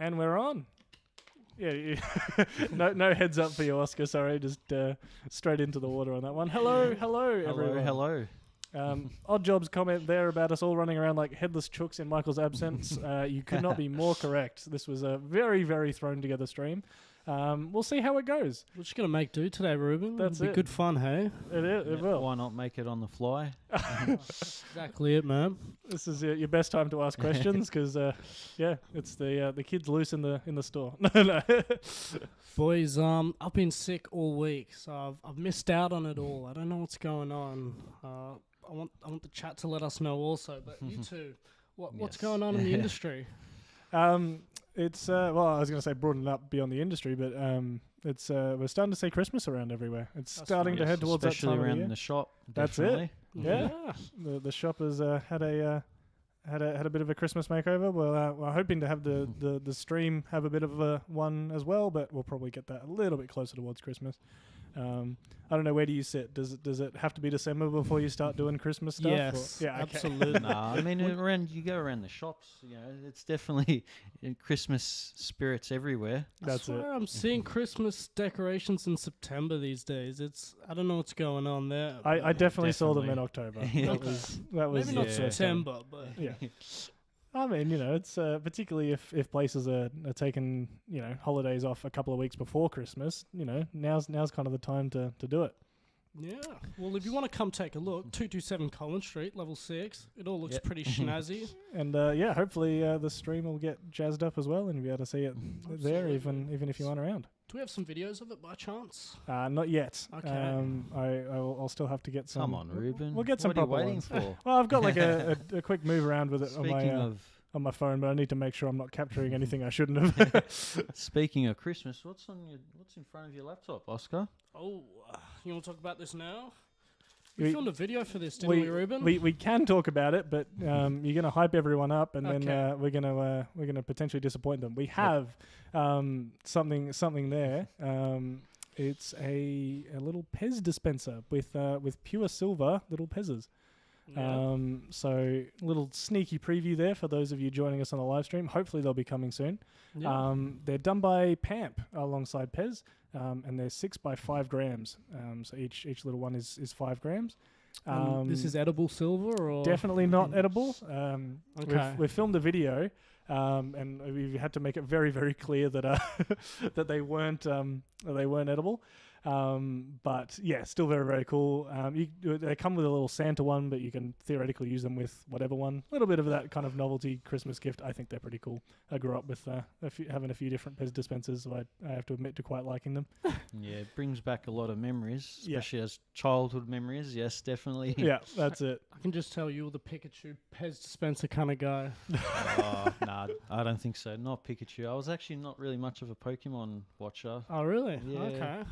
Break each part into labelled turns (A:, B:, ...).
A: And we're on. Yeah, no heads up for you, Oscar. Sorry, just straight into the water on that one. Hello, everyone.
B: Hello.
A: Odd Job's comment there about us all running around like headless chooks in Michael's absence. You could not be more correct. This was a very, very thrown together stream. We'll see how it goes.
C: We're just going to make do today, Ruben.
A: That's
C: It'll be good fun, hey?
A: It will.
B: Why not make it on the fly?
C: Exactly it, man.
A: This is your best time to ask questions because, it's the kids loose in the store. No.
C: Boys, I've been sick all week, so I've missed out on it all. I don't know what's going on. I want the chat to let us know also, but you two, what's going on in the industry?
A: It's I was going to say broaden up beyond the industry, but it's we're starting to see Christmas around everywhere. It's starting to head towards that time
B: around
A: of the year.
B: the shop.
A: That's
B: definitely.
A: it. Yeah, the shop has had a bit of a Christmas makeover. Well, we're hoping to have the stream have a bit of a one as well, but we'll probably get that a little bit closer towards Christmas. I don't know, where do you sit? Does it have to be December before you start doing Christmas stuff?
C: Yes,
A: yeah, okay.
C: absolutely.
B: Nah, I mean, you go around the shops, it's definitely Christmas spirits everywhere.
A: That's it.
C: I'm seeing Christmas decorations in September these days. I don't know what's going on there.
A: I definitely saw them in October.
B: Yeah.
A: That was
C: maybe not September, but
A: yeah. I mean, it's particularly if places are taking holidays off a couple of weeks before Christmas. Now's kind of the time to do it.
C: yeah. Well, if you want to come take a look, 227 Collins Street, level 6. It all looks pretty snazzy.
A: And hopefully the stream will get jazzed up as well, and you'll be able to see it there, even if you aren't around.
C: Do we have some videos of it by chance?
A: Not yet.
C: Okay.
A: I'll still have to get some.
B: Come on, Ruben.
A: We'll get some
B: What are you
A: proper
B: waiting
A: ones.
B: for?
A: Well, I've got like a quick move around with it
B: Speaking
A: on my phone, but I need to make sure I'm not capturing anything I shouldn't have.
B: Speaking of Christmas, what's in front of your laptop, Oscar?
C: Oh, you want to talk about this now? We filmed a video for this, didn't we, Ruben?
A: We can talk about it, but you're going to hype everyone up, and
C: Okay.
A: then we're going to potentially disappoint them. We have something there. It's a little Pez dispenser with pure silver little Pezes.
C: Yeah.
A: So little sneaky preview there for those of you joining us on the live stream. Hopefully they'll be coming soon.
C: Yeah.
A: They're done by Pamp alongside Pez, and they're 6 by 5 grams. So each little one is 5 grams.
C: This is edible silver, or
A: Definitely not edible.
C: Okay.
A: We've filmed a video, and we had to make it very, very clear that that they weren't edible. But yeah, still very, very cool. They come with a little Santa one, but you can theoretically use them with whatever one. A little bit of that kind of novelty Christmas gift. I think they're pretty cool. I grew up with having a few different Pez dispensers, so I have to admit to quite liking them.
B: Yeah, it brings back a lot of memories, especially as childhood memories. Yes, definitely.
A: Yeah, that's it.
C: I can just tell you're the Pikachu Pez dispenser kind of guy.
B: Nah, I don't think so. Not Pikachu. I was actually not really much of a Pokemon watcher.
C: Oh, really?
B: Yeah.
C: Okay.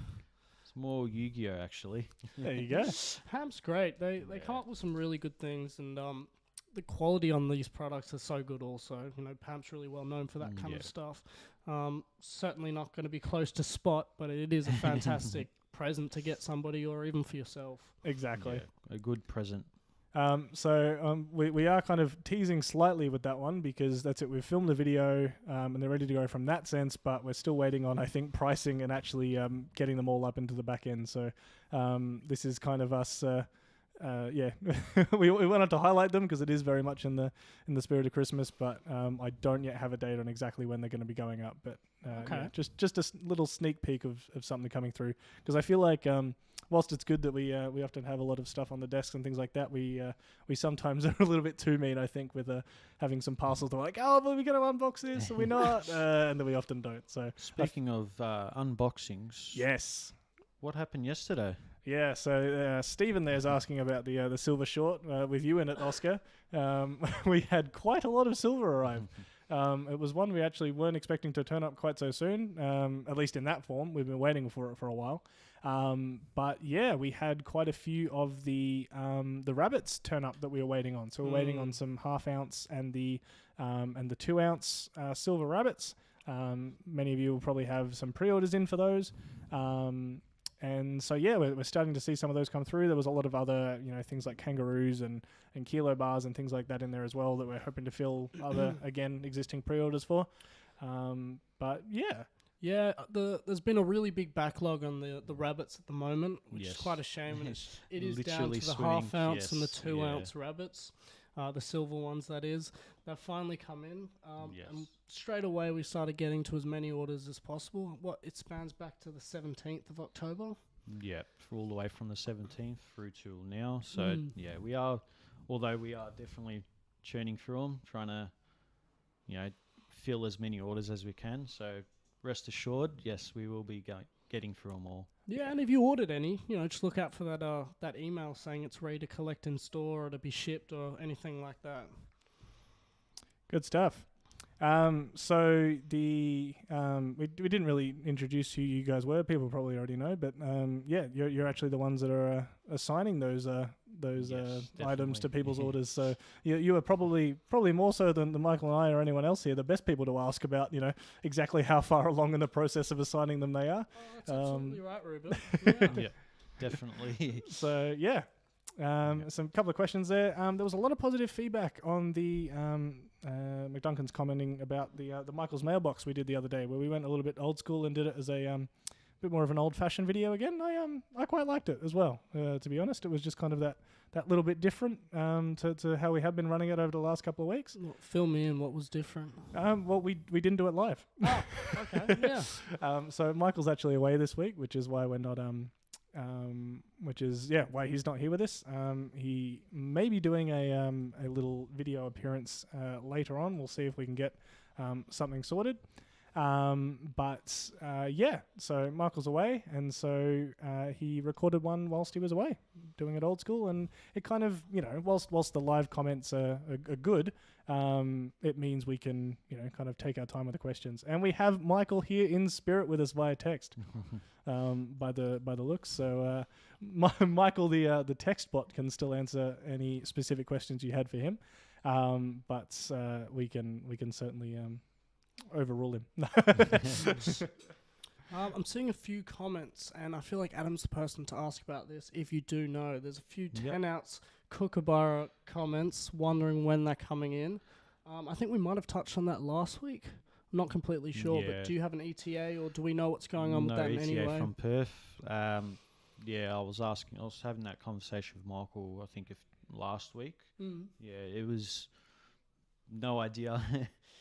B: It's more Yu-Gi-Oh, actually.
A: There you go.
C: Ham's great. They come up with some really good things, and the quality on these products is so good also. Pam's really well known for that kind of stuff. Certainly not going to be close to Spot, but it is a fantastic present to get somebody, or even for yourself.
A: Exactly.
B: Yeah, a good present.
A: We are kind of teasing slightly with that one because that's it. We've filmed the video and they're ready to go from that sense, but we're still waiting on, I think, pricing and actually getting them all up into the back end. So this is kind of us. we wanted to highlight them because it is very much in the spirit of Christmas, but I don't yet have a date on exactly when they're going to be going up. But just a little sneak peek of something coming through, because I feel like whilst it's good that we often have a lot of stuff on the desks and things like that, we sometimes are a little bit too mean, I think, with having some parcels that are like, oh, but we're going to unbox this, or we're not, and then we often don't. So
B: speaking of unboxings,
A: yes,
B: what happened yesterday?
A: Yeah, so Stephen there's asking about the silver short with you in it, Oscar. We had quite a lot of silver arrive. It was one we actually weren't expecting to turn up quite so soon, at least in that form. We've been waiting for it for a while. But yeah, we had quite a few of the rabbits turn up that we were waiting on. So we're waiting on some 1/2 ounce and the 2 ounce silver rabbits. Many of you will probably have some pre-orders in for those. And so, yeah, we're starting to see some of those come through. There was a lot of other, things like kangaroos and kilo bars and things like that in there as well that we're hoping to fill other, again, existing pre-orders for. But yeah.
C: Yeah, there's been a really big backlog on the rabbits at the moment, which is quite a shame. And it is down
B: Literally
C: to the
B: swimming,
C: half ounce and the
B: yes,
C: 2 ounce rabbits, the silver ones that is. They've finally come in, and straight away we started getting to as many orders as possible. It spans back to the 17th of October.
B: Yeah, for all the way from the 17th through till now. So we are, although we are definitely churning through them, trying to, fill as many orders as we can. So rest assured, yes, we will be getting through them all.
C: Yeah, and if you ordered any, just look out for that email saying it's ready to collect in store or to be shipped or anything like that.
A: Good stuff. So we didn't really introduce who you guys were. People probably already know, but you're actually the ones that are assigning those items to people's orders. So you are probably more so than Michael and I or anyone else here, the best people to ask about exactly how far along in the process of assigning them they are.
C: Oh, that's absolutely right, Ruben.
B: Yeah, definitely.
A: So yeah. Some couple of questions there. There was a lot of positive feedback on the McDuncan's commenting about the Michael's mailbox we did the other day, where we went a little bit old school and did it as a bit more of an old-fashioned video again. I quite liked it as well. To be honest, it was just kind of that little bit different to how we have been running it over the last couple of weeks.
C: Well, fill me in. What was different?
A: Well, we didn't do it live.
C: Oh, okay, yeah.
A: So Michael's actually away this week, which is why we're not why he's not here with us. He may be doing a little video appearance later on. We'll see if we can get something sorted. So Michael's away, and so he recorded one whilst he was away, doing it old school, and it kind of, whilst the live comments are good, it means we can, kind of take our time with the questions. And we have Michael here in spirit with us via text, by the looks. So Michael, the text bot, can still answer any specific questions you had for him, but we can certainly overrule him.
C: I'm seeing a few comments, and I feel like Adam's the person to ask about this. If you do know, there's a few 10-ounce Kookaburra comments wondering when they're coming in. I think we might have touched on that last week. I'm not completely sure, but do you have an ETA, or do we know what's going on with that in any way?
B: No ETA from Perth. I was having that conversation with Michael, I think last week. Yeah, it was no idea.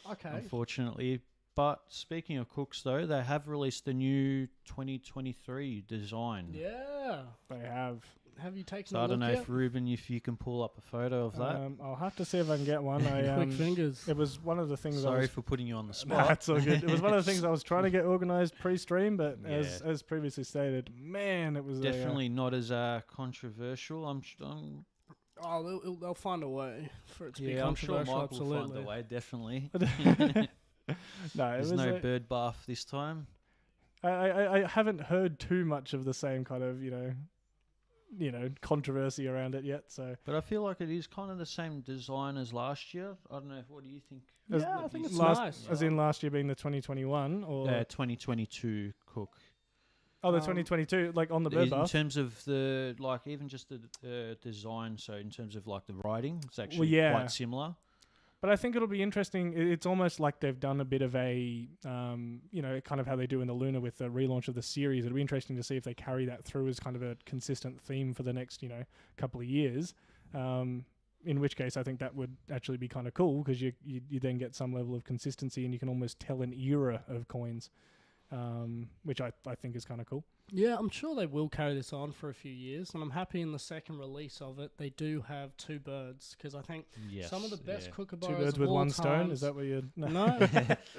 C: Okay.
B: Unfortunately. But speaking of cooks, though, they have released the new 2023 design.
C: Yeah.
A: They have.
C: Have you taken
B: So
C: a look
B: I don't know
C: yet?
B: if Ruben, if you can pull up a photo of that.
A: I'll have to see if I can get one.
C: Quick fingers.
A: It was one of the things.
B: Sorry for putting you on the spot.
A: Nah, that's all good. It was one of the things I was trying to get organised pre-stream, but as previously stated, man, it was
B: definitely not as controversial.
C: They'll find a way for it to be
B: I'm sure
C: controversial.
B: Michael will
C: Absolutely.
B: find a way. Definitely.
A: There's
B: no bird bath this time.
A: I haven't heard too much of the same kind of controversy around it yet. So,
B: but I feel like it is kind of the same design as last year. I don't know. What do you think?
C: I think it's nice.
A: As in last year being the 2021 or
B: 2022 cook.
A: Oh, the 2022, like on the bird bath.
B: In terms of the even just the design. So in terms of like the writing, it's actually quite similar.
A: But I think it'll be interesting. It's almost like they've done a bit of a, kind of how they do in the Luna with the relaunch of the series. It'll be interesting to see if they carry that through as kind of a consistent theme for the next, couple of years. In which case, I think that would actually be kind of cool because you then get some level of consistency and you can almost tell an era of coins, which I think is kind of cool.
C: Yeah, I'm sure they will carry this on for a few years, and I'm happy in the second release of it they do have two birds, because I think some of the best kookaburras
A: 2 birds with one stone. Is that what you're?
C: No.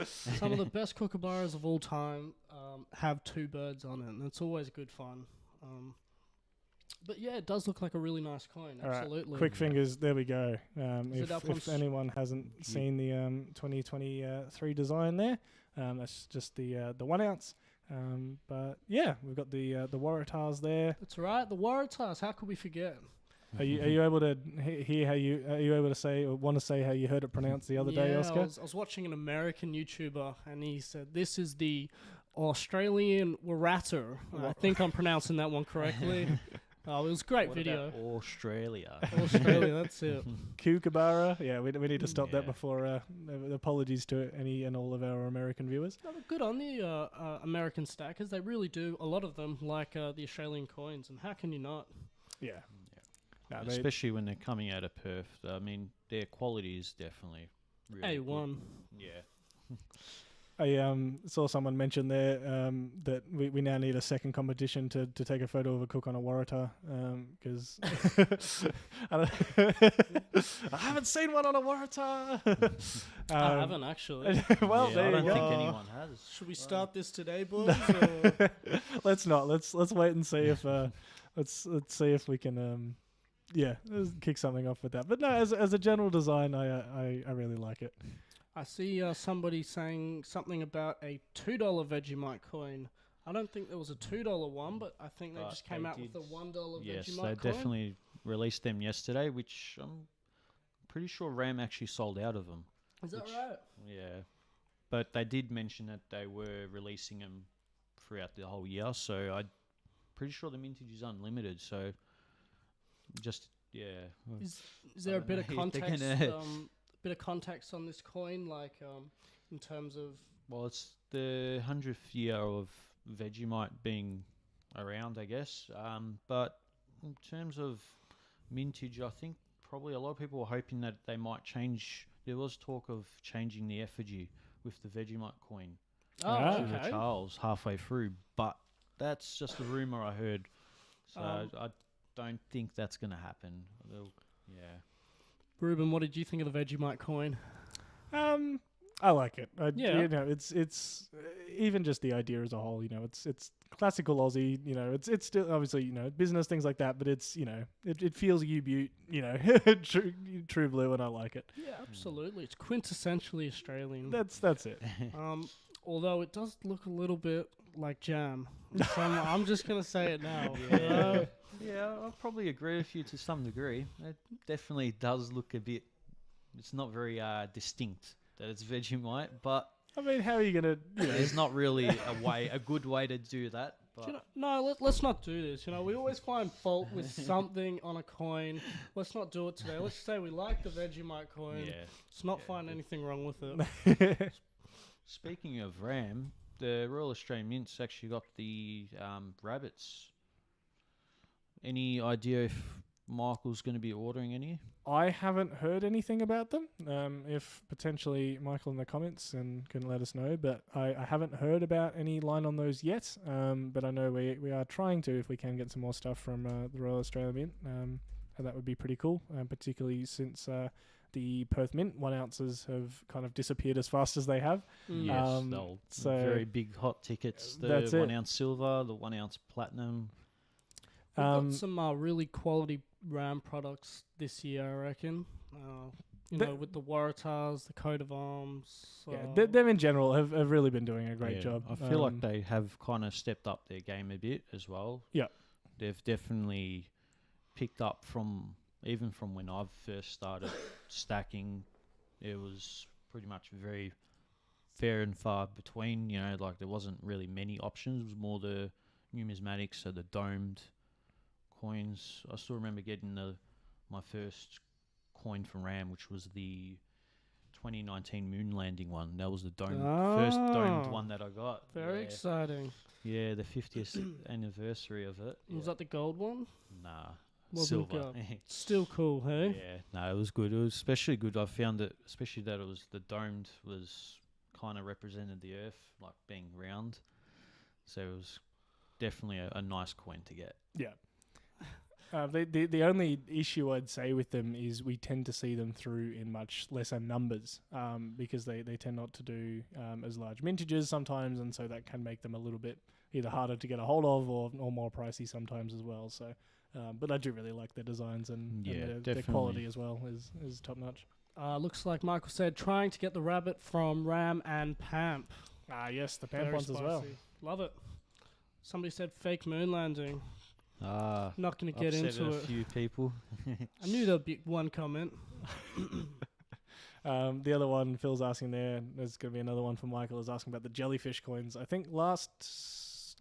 C: Some of the best kookaburras of all time have 2 birds on it, and it's always good fun. But yeah, it does look like a really nice coin. Absolutely.
A: Right. Quick fingers. There we go. If anyone hasn't seen the 2023 design there, that's just the 1 ounce. But yeah, we've got the Waratahs there.
C: That's right, the Waratahs. How could we forget?
A: Are you able to hear how are you able to say or want to say how you heard it pronounced the other day, Oscar?
C: I was watching an American YouTuber and he said this is the Australian Waratah. I think I'm pronouncing that one correctly. Oh, it was a great
B: What
C: video.
B: about Australia?
C: Australia, that's it.
A: Kookaburra. Yeah, we need to stop that
B: Yeah.
A: before. Apologies to any and all of our American viewers.
C: No, but good on the American stackers. They really do, a lot of them, like the Australian coins. And how can you not?
A: Yeah. No,
B: Especially when they're coming out of Perth. I mean, their quality is definitely really
C: A1.
B: good. Yeah.
A: I saw someone mention there that we now need a second competition to take a photo of a cook on a Waratah because I haven't seen one on a Waratah.
C: I haven't, actually.
A: Well,
B: Yeah,
A: there
B: I
A: you
B: don't
A: go.
B: think anyone has.
C: Should we start this today, boys? Or?
A: Let's not. Let's wait and see if let's see if we can kick something off with that. But no, as a general design, I really like it.
C: I see somebody saying something about a $2 Vegemite coin. I don't think there was a $2 one, but I think they
B: But
C: just came
B: they
C: out with
B: did-
C: the $1
B: Yes,
C: Vegemite
B: they
C: coin.
B: definitely released them yesterday, which I'm pretty sure RAM actually sold out of them.
C: Is that
B: which-
C: right?
B: Yeah. But they did mention that they were releasing them throughout the whole year, so I'm pretty sure the mintage is unlimited, so just, yeah.
C: Is there a
B: don't
C: bit of
B: know if they're
C: context?
B: gonna-
C: Bit of context on this coin, like in terms of
B: Well, it's the 100th year of Vegemite being around, I guess. But in terms of mintage, I think probably a lot of people were hoping that they might change. There was talk of changing the effigy with the Vegemite coin
A: Ah.
B: to the
C: okay.
B: Charles halfway through, but that's just a rumor I heard. So I don't think that's going to happen. Yeah.
C: Ruben, what did you think of the Vegemite coin?
A: I like it.
C: Yeah.
A: You know, it's even just the idea as a whole. You know, it's classical Aussie. You know, it's still obviously business things like that, but it's it feels U-Butte. True blue, and I like it.
C: Yeah, absolutely. It's quintessentially Australian.
A: That's it.
C: Although it does look a little bit like jam. So I'm just gonna say it now.
B: Yeah. Yeah, I'll probably agree with you to some degree. It definitely does look a bit. It's not very distinct that it's Vegemite, but
A: I mean, how are you gonna?
B: there's not really a good way to do that. But
C: Let's not do this. We always find fault with something on a coin. Let's not do it today. Let's say we like the Vegemite coin.
B: yeah.
C: Let's not
B: Yeah,
C: find
B: but-
C: anything wrong with it.
B: Speaking of RAM, the Royal Australian Mint's actually got the rabbits. Any idea if Michael's going to be ordering any?
A: I haven't heard anything about them. If potentially Michael in the comments can let us know, but I haven't heard about any line on those yet. But I know we are trying to, if we can get some more stuff from the Royal Australian Mint. And that would be pretty cool, particularly since the Perth Mint 1 ounces have kind of disappeared as fast as they have.
B: Yes,
A: so
B: very big hot tickets. The
A: that's
B: 1
A: it.
B: ounce silver, the 1 ounce platinum.
C: We've got some really quality RAM products this year, I reckon. With the Waratahs, the coat of arms.
A: them in general have really been doing a great
B: Yeah,
A: job.
B: I feel like they have kind of stepped up their game a bit as well.
A: Yeah.
B: They've definitely picked up from when I first started stacking. It was pretty much very fair and far between. There wasn't really many options. It was more the numismatics, so the domed coins. I still remember getting my first coin from RAM, which was the 2019 moon landing one. That was the first domed one that I got.
C: Very exciting.
B: Yeah, the 50th anniversary of it.
C: Was that the gold one?
B: Nah,
C: Wasn't
B: silver.
C: gold. Still cool, hey?
B: Yeah, no, it was good. It was especially good. I found it, especially that it was the domed was kind of represented the Earth, like being round. So it was definitely a nice coin to get.
A: Yeah. The only issue I'd say with them is we tend to see them through in much lesser numbers because they tend not to do as large mintages sometimes, and so that can make them a little bit either harder to get a hold of or more pricey sometimes as well. So, but I do really like their designs and their quality as well is top notch.
C: Looks like Michael said trying to get the rabbit from RAM and Pamp.
A: Yes, the Pamp
C: Very
A: ones as well.
C: spicy. Love it. Somebody said fake moon landing.
B: Not
C: Not going to get into
B: a
C: it.
B: few people.
C: I knew there'd be one comment.
A: The other one Phil's asking there's going to be another one from Michael is asking about the jellyfish coins. I think last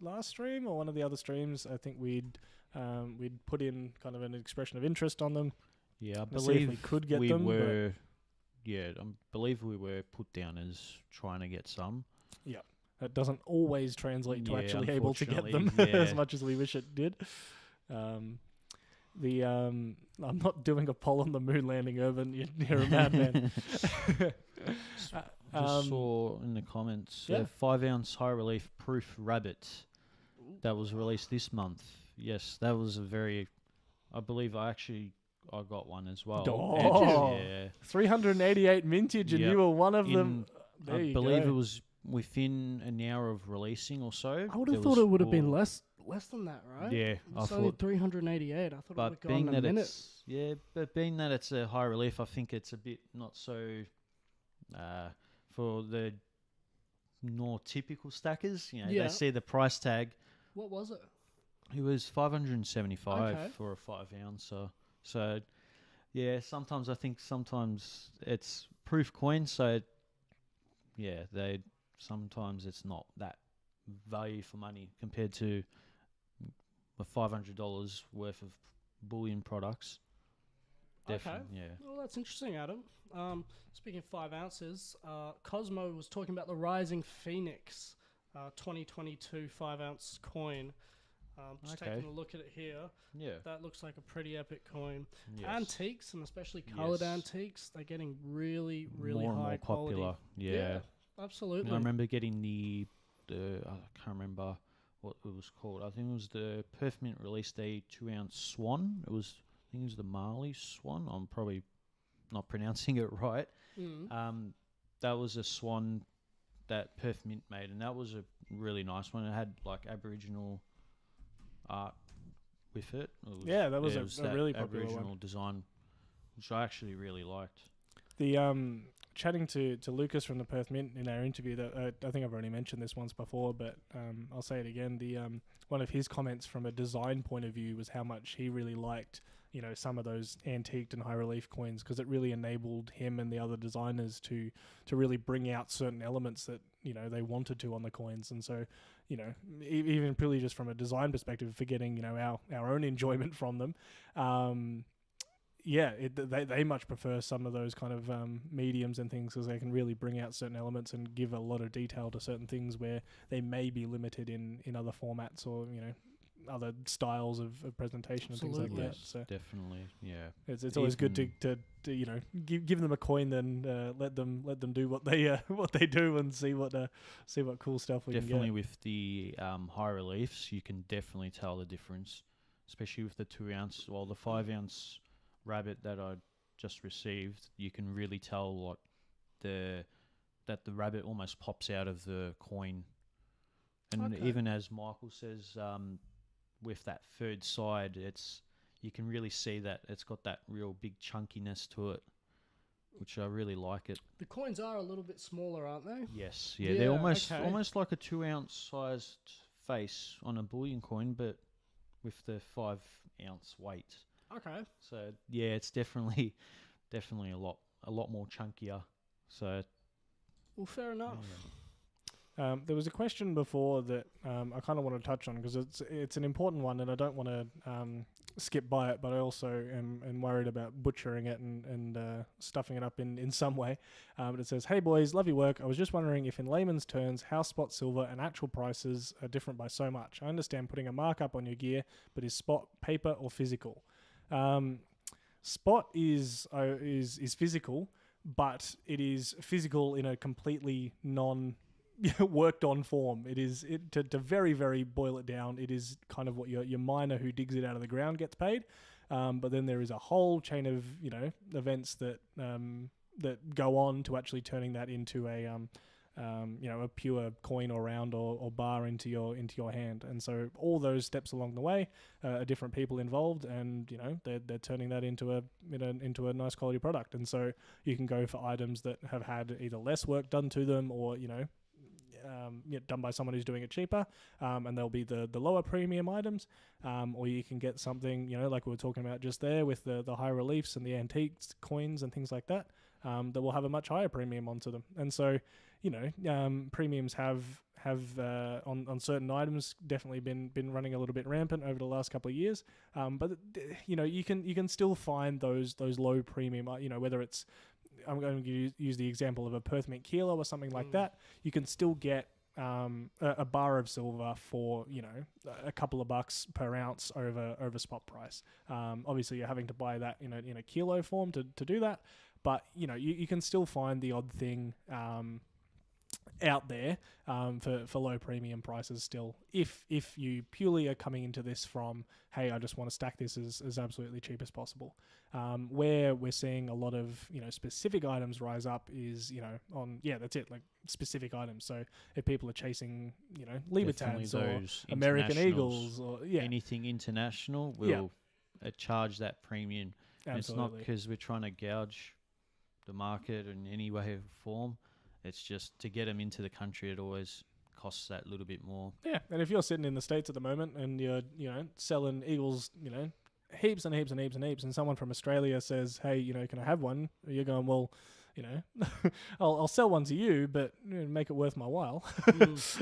A: last stream or one of the other streams, I think we'd put in kind of an expression of interest on them.
B: Yeah, I
A: to see if
B: believe
A: we could get
B: we
A: them.
B: were. Yeah, I believe we were put down as trying to get some.
A: It doesn't always translate to
B: Yeah,
A: actually able to get them
B: unfortunately,
A: as
B: yeah.
A: much as we wish it did. I'm not doing a poll on the moon landing, Urban. You're a madman.
B: Just saw in the comments
A: yeah.
B: 5-ounce high relief proof rabbit that was released this month. Yes, that was a very. I believe I got one as well.
A: Oh.
B: Yeah.
A: 388 mintage, and
B: Yep.
A: you were one of them. There
B: I
A: you
B: believe
A: go.
B: it was within an hour of releasing or so.
C: I would have thought it would have been less than that, right?
B: Yeah, I
C: It's only
B: thought.
C: 388. I thought it would
B: But
C: have
B: being
C: gone a
B: that
C: minute.
B: but being that it's a high relief, I think it's a bit not so for the more typical stackers. You know,
C: Yeah.
B: they see the price tag.
C: What was it?
B: It was 575
C: Okay.
B: for a 5-ouncer. So, yeah, sometimes it's proof coin. So, yeah, sometimes it's not that value for money compared to the $500 worth of bullion products. Definitely, yeah.
C: Well, that's interesting, Adam. Speaking of 5 ounces, Cosmo was talking about the Rising Phoenix 2022 5-ounce coin. Just
B: Okay.
C: taking a look at it here.
B: Yeah.
C: That looks like a pretty epic coin.
B: Yes.
C: Antiques, and especially coloured
B: Yes.
C: antiques, they're getting really, really
B: more and
C: high
B: more
C: quality.
B: popular. Yeah.
C: Absolutely.
B: I remember getting the I can't remember what it was called. I think it was the Perth Mint released a 2-ounce swan. I think it was the Marley swan. I'm probably not pronouncing it right.
C: Mm.
B: That was a swan that Perth Mint made, and that was a really nice one. It had like Aboriginal art with it.
A: Yeah, that was
B: it
A: a
B: that
A: really popular
B: Aboriginal
A: one.
B: design, which I actually really liked.
A: The chatting to Lucas from the Perth Mint in our interview, that I think I've already mentioned this once before, but I'll say it again. The one of his comments from a design point of view was how much he really liked, some of those antiqued and high relief coins, because it really enabled him and the other designers to really bring out certain elements that they wanted to on the coins. And so even purely just from a design perspective, forgetting our own enjoyment from them, they much prefer some of those kind of mediums and things, because they can really bring out certain elements and give a lot of detail to certain things where they may be limited in other formats or other styles of presentation.
C: Absolutely.
A: And things like that.
B: Yes,
A: So
B: definitely, yeah.
A: it's always good to give them a coin, then let them do what they do, and see what cool stuff we
B: Definitely
A: can get.
B: with the high reliefs, you can definitely tell the difference, especially with the 2-ounce. Well, the 5-ounce rabbit that I just received, you can really tell that the rabbit almost pops out of the coin. And
C: Okay.
B: even as Michael says, with that third side, you can really see that it's got that real big chunkiness to it, which I really like it.
C: The coins are a little bit smaller, aren't they?
B: Yes, yeah,
C: Yeah,
B: they're almost
C: okay.
B: almost like a 2-ounce sized face on a bullion coin, but with the 5-ounce weight.
C: Okay.
B: So yeah, it's definitely a lot more chunkier. So
C: Well, fair enough.
A: There was a question before that I kind of want to touch on, because it's an important one, and I don't want to skip by it, but I also am worried about butchering it and stuffing it up in some way. But it says, "Hey boys, love your work. I was just wondering if in layman's terms, how spot silver and actual prices are different by so much. I understand putting a markup on your gear, but is spot paper or physical?" Spot is physical, but it is physical in a completely non worked on form. It is to very, very boil it down. It is kind of what your miner who digs it out of the ground gets paid. But then there is a whole chain of events that go on to actually turning that into a pure coin or round or bar into your hand. And so all those steps along the way are different people involved, and they're turning that into a nice quality product. And so you can go for items that have had either less work done to them, or done by someone who's doing it cheaper, and they'll be the lower premium items, or you can get something like we were talking about just there with the high reliefs and the antiques coins and things like that, that will have a much higher premium onto them. And so, premiums have on certain items definitely been running a little bit rampant over the last couple of years. But you can still find those low premium. Whether it's, I'm going to use the example of a Perth Mint kilo or something like that. You can still get a bar of silver for a couple of bucks per ounce over spot price. Obviously, you're having to buy that in a kilo form to do that, but you can still find the odd thing out there for low premium prices still, if you purely are coming into this from, hey, I just want to stack this as absolutely cheap as possible. Where we're seeing a lot of specific items rise up is that's it, like specific items. So if people are chasing Libertads or American Eagles or
B: anything international, will charge that premium. And it's not because we're trying to gouge the market in any way or form. It's just to get them into the country, it always costs that little bit more. Yeah,
A: and if you're sitting in the States at the moment and you're selling Eagles heaps and heaps and heaps and heaps, and someone from Australia says, hey, can I have one? You're going, well, I'll sell one to you, but make it worth my while.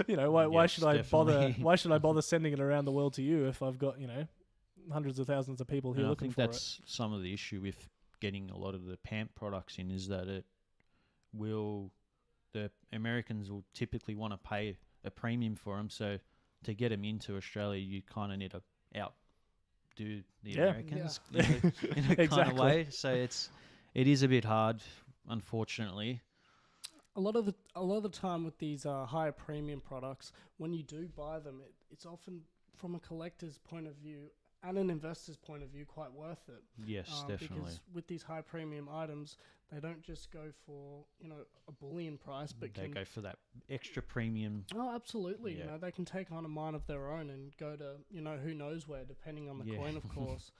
A: Why should I bother? Why should I bother sending it around the world to you if I've got hundreds of thousands of people here looking for it?
B: I think that's some of the issue with getting a lot of the PAMP products in, is that the Americans will typically want to pay a premium for them. So to get them into Australia, you kind of need to outdo the Americans in a kind of way. So it is a bit hard, unfortunately.
C: A lot of the time with these higher premium products, when you do buy them, it's often from a collector's point of view and an investor's point of view quite worth it.
B: Yes, definitely.
C: Because with these high premium items, they don't just go for a bullion price, but
B: they go for that extra premium.
C: Oh, absolutely. Yeah. They can take on a mine of their own and go to who knows where, depending on the coin, of course.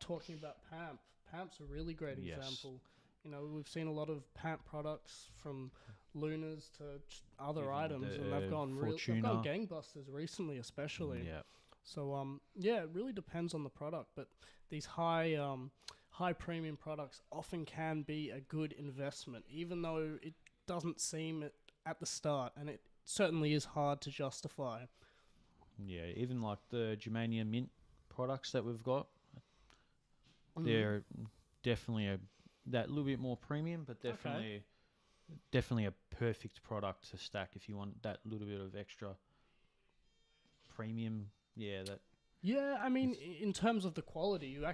C: Talking about PAMP's a really great example. We've seen a lot of PAMP products from Lunas to other items, and they've gone gangbusters recently, especially.
B: Yeah.
C: So it really depends on the product, but these high premium products often can be a good investment, even though it doesn't seem it at the start, and it certainly is hard to justify.
B: Yeah, even like the Germanium Mint products that we've got, they're definitely that little bit more premium, but definitely a perfect product to stack if you want that little bit of extra premium. Yeah,
C: I mean, in terms of the quality, you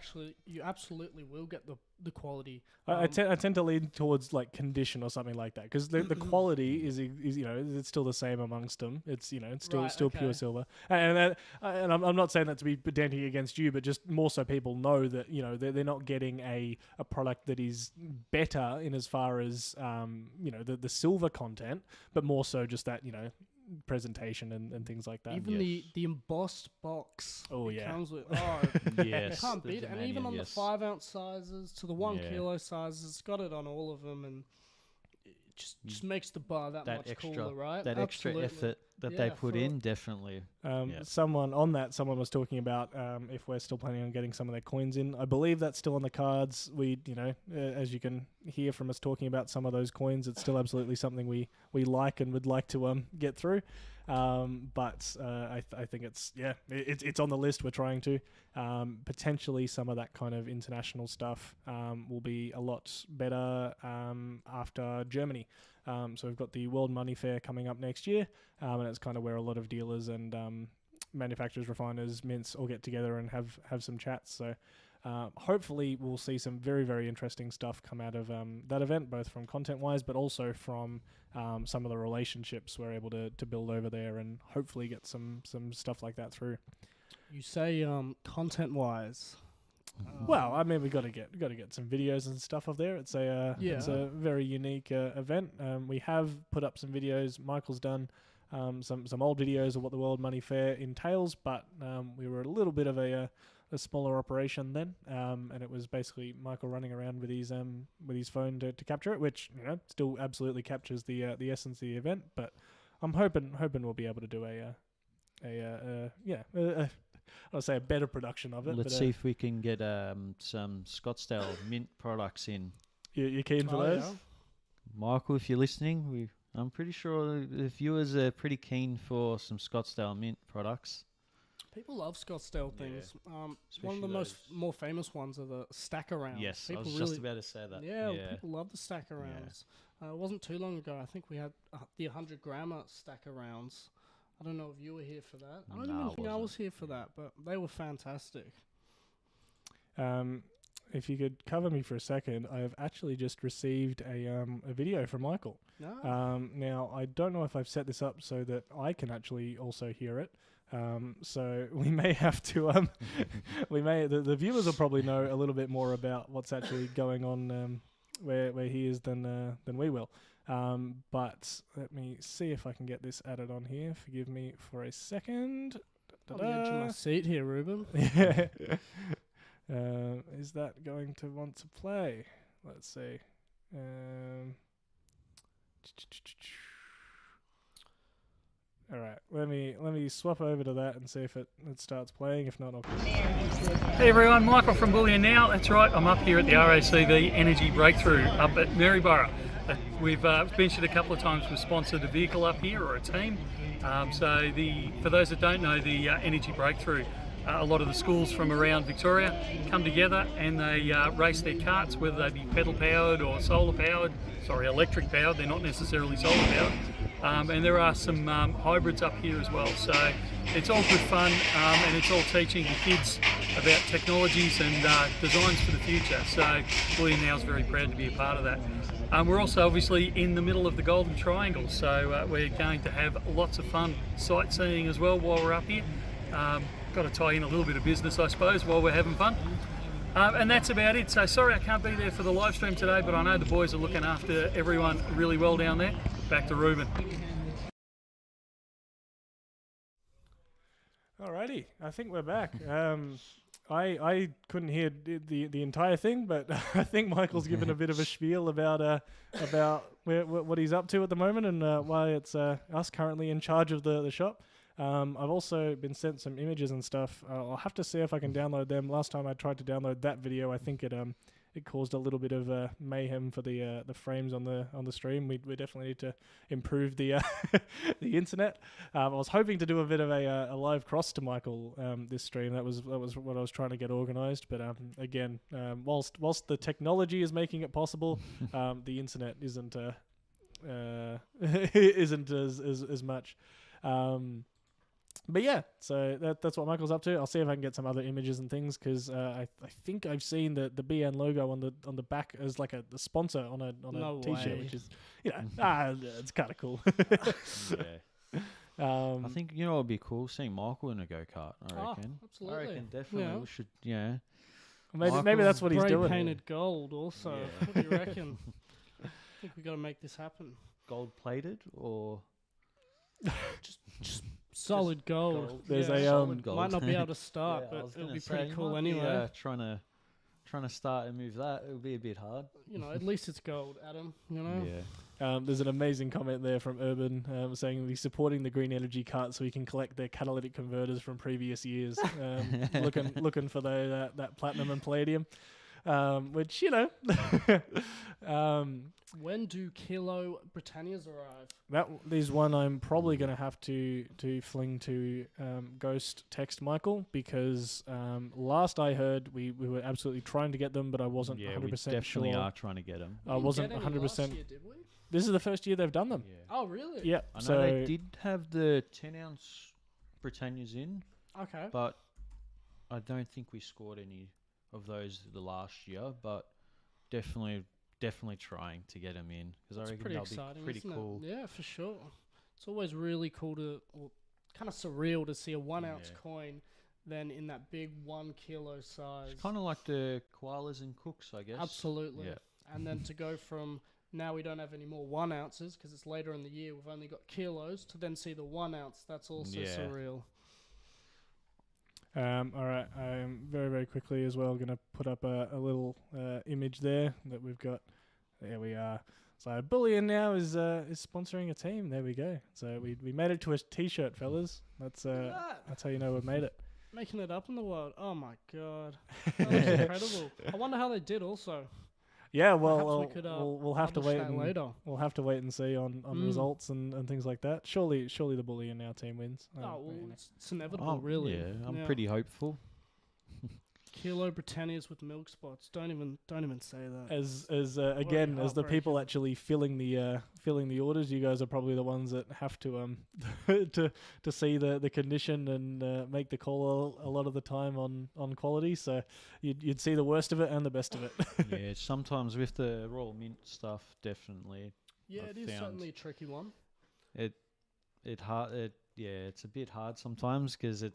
C: absolutely will get the quality.
A: I tend to lean towards like condition or something like that, because the quality is it's still the same amongst them. It's still pure silver, and I'm not saying that to be pedantic against you, but just more so people know that they're not getting a product that is better in as far as the silver content, but more so just that presentation and things like that.
C: Even the embossed box comes with,
B: yes,
C: you can't beat it. And even on the 5 ounce sizes to the 1 kilo sizes, it's got it on all of them, and it just makes the bar that much cooler, right?
B: That extra effort that they put in, definitely.
A: Someone was talking about if we're still planning on getting some of their coins in. I believe that's still on the cards. We, as you can hear from us talking about some of those coins, it's still absolutely something we like and would like to get through. But I think it's on the list. We're trying to. Potentially some of that kind of international stuff will be a lot better after Germany. So we've got the World Money Fair coming up next year, and it's kind of where a lot of dealers and manufacturers, refiners, mints all get together and have some chats. So hopefully we'll see some very, very interesting stuff come out of that event, both from content-wise, but also from some of the relationships we're able to build over there, and hopefully get some stuff like that through.
C: You say content-wise.
A: Well, I mean, we got to get some videos and stuff up there. It's a very unique event. We have put up some videos. Michael's done some old videos of what the World Money Fair entails, but we were a little bit of a smaller operation then, and it was basically Michael running around with his phone to capture it, which still absolutely captures the essence of the event. But I'm hoping we'll be able to do I'll say a better production of it.
B: Let's see if we can get some Scottsdale mint products in.
A: You're keen for those?
C: Yeah.
B: Michael, if you're listening, I'm pretty sure the viewers are pretty keen for some Scottsdale Mint products.
C: People love Scottsdale
B: Yeah.
C: things. One
B: Especially
C: of the
B: those.
C: more famous ones are the stacker rounds.
B: Yes,
C: people
B: I was
C: really,
B: just about to say that.
C: Yeah, people love the stacker rounds. It wasn't too long ago. I think we had the 100 grammer stacker rounds. I don't know if you were here for that. I don't even think I was here for that, but they were fantastic.
A: If you could cover me for a second, I have actually just received a video from Michael.
C: No.
A: Now, I don't know if I've set this up so that I can actually also hear it. So we may have to, the viewers will probably know a little bit more about what's actually going on where he is than we will. But let me see if I can get this added on here. Forgive me for a second.
C: On the edge of my seat here, Ruben.
A: Yeah. Is that going to want to play? Let's see. All right, let me swap over to that and see if it starts playing. If not, I'll...
D: Hey everyone, Michael from Bullion Now. That's right, I'm up here at the RACV Energy Breakthrough up at Maryborough. We've mentioned a couple of times we've sponsored a vehicle up here, or a team. For those that don't know, the Energy Breakthrough, a lot of the schools from around Victoria come together and they race their carts, whether they be pedal powered or electric powered. They're not necessarily solar powered. And there are some hybrids up here as well. So it's all good fun, and it's all teaching the kids about technologies and designs for the future. So Bullion Now is very proud to be a part of that. We're also obviously in the middle of the Golden Triangle, so we're going to have lots of fun sightseeing as well while we're up here. Got to tie in a little bit of business, I suppose, while we're having fun. And that's about it. So sorry I can't be there for the live stream today, but I know the boys are looking after everyone really well down there. Back to Ruben.
A: Alrighty, I think we're back. I couldn't hear the entire thing, but I think Michael's given a bit of a spiel about what he's up to at the moment and why it's us currently in charge of the shop. I've also been sent some images and stuff. I'll have to see if I can download them. Last time I tried to download that video, I think it caused a little bit of mayhem for the frames on the stream. We definitely need to improve the the internet. I was hoping to do a bit of a live cross to Michael this stream. That was what I was trying to get organised. But again, whilst the technology is making it possible, the internet isn't isn't as much. But yeah, so that's what Michael's up to. I'll see if I can get some other images and things because I think I've seen the BN logo on the back as like the sponsor on a t-shirt, which is it's kind of cool.
B: Yeah. I think what would be cool, seeing Michael in a go-kart. I reckon.
C: Absolutely.
B: I reckon definitely we should. Yeah.
A: Maybe that's what he's doing.
C: Painted gold also.
B: Yeah.
C: What do you reckon? I think we got to make this happen.
B: Gold plated or
C: just solid gold.
A: There's
B: solid gold.
C: Might not be able to start, but it'll be pretty cool anyway.
B: Trying to start and move that, it would be a bit hard.
C: At least it's gold, Adam.
B: Yeah.
A: There's an amazing comment there from Urban saying he's supporting the green energy cart so he can collect their catalytic converters from previous years. Looking for that platinum and palladium. Which
C: when do Kilo Britannias arrive?
A: That is one I'm probably going to have to fling to Ghost Text Michael because last I heard we were absolutely trying to get them, but I wasn't 100% sure.
B: We definitely are trying to get them.
A: I wasn't 100%.
C: Last year, did we?
A: This is the first year they've done them.
B: Yeah.
C: Oh, really?
A: Yeah.
B: I know they did have the 10-ounce Britannias in.
C: Okay.
B: But I don't think we scored any of those the last year, but definitely trying to get them in because I reckon they'll be pretty cool.
C: Yeah, for sure. It's always really cool or kind of surreal to see a 1 ounce coin then in that big 1 kilo size.
B: It's kind of like the koalas and cooks, I guess.
C: Absolutely.
B: Yeah.
C: And then to go from now we don't have any more 1 ounces because it's later in the year, we've only got kilos, to then see the 1 ounce, that's also surreal.
A: All right, I'm very, very quickly as well going to put up a little image there that we've got. There we are. So Bullion Now is sponsoring a team. There we go. So we made it to a t-shirt, fellas. That's how you know we've made it.
C: Making it up in the world. Oh my god, that was incredible. I wonder how they did also.
A: Yeah, well,
C: Perhaps we could
A: we'll have to
C: publish
A: wait
C: that later.
A: we'll have to wait and see on results and things like that. Surely the Bullion Now team wins.
C: Oh, well,
A: You know.
C: it's inevitable, really.
B: Yeah, I'm pretty hopeful.
C: Kilo Britannias with milk spots. Don't even say that.
A: As again, as the people
C: heartbreaking.
A: actually filling the orders, you guys are probably the ones that have to to see the condition and make the call a lot of the time on quality. So you'd see the worst of it and the best of it.
B: Yeah, sometimes with the Royal Mint stuff, definitely.
C: Yeah,
B: I've
C: it is
B: found
C: certainly a tricky one.
B: It's a bit hard sometimes because you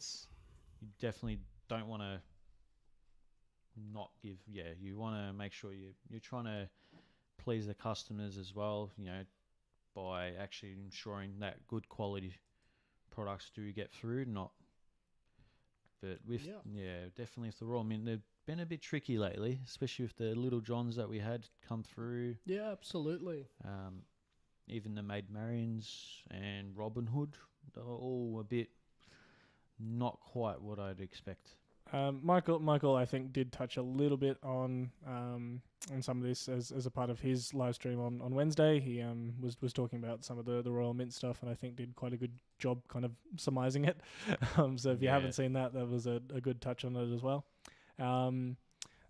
B: definitely don't want to not give. Yeah, you want to make sure you're trying to please the customers as well. You know, by actually ensuring that good quality products do get through. But with definitely with the Royal Mint, they've been a bit tricky lately, especially with the Little Johns that we had come through.
C: Yeah, absolutely.
B: Even the Maid Marians and Robin Hood, they're all a bit not quite what I'd expect.
A: Michael, I think, did touch a little bit on some of this as a part of his live stream on Wednesday. He was talking about some of the Royal Mint stuff, and I think did quite a good job kind of surmising it. So if you haven't seen that was a good touch on it as well.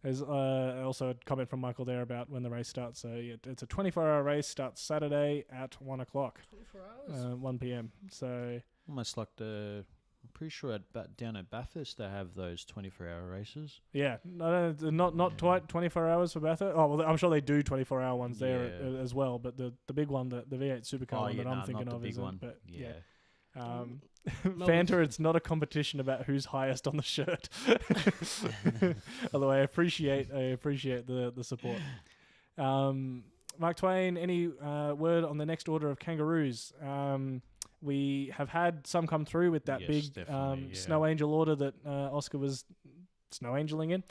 A: There's also a comment from Michael there about when the race starts. So it's a 24-hour race, starts Saturday at 1 o'clock.
C: 24 hours?
A: 1 p.m. So
B: almost like I'm pretty sure down at Bathurst they have those 24-hour races.
A: Yeah, not quite 24 hours for Bathurst. Oh, well, I'm sure they do 24-hour ones there as well. But the big one, the V8 Supercar one that I'm thinking of isn't.
B: One.
A: But
B: yeah.
A: Fanta, it's not a competition about who's highest on the shirt. Although I appreciate the support. Mark Twain, any word on the next order of kangaroos? We have had some come through with that big Snow Angel order that Oscar was Snow Angeling in.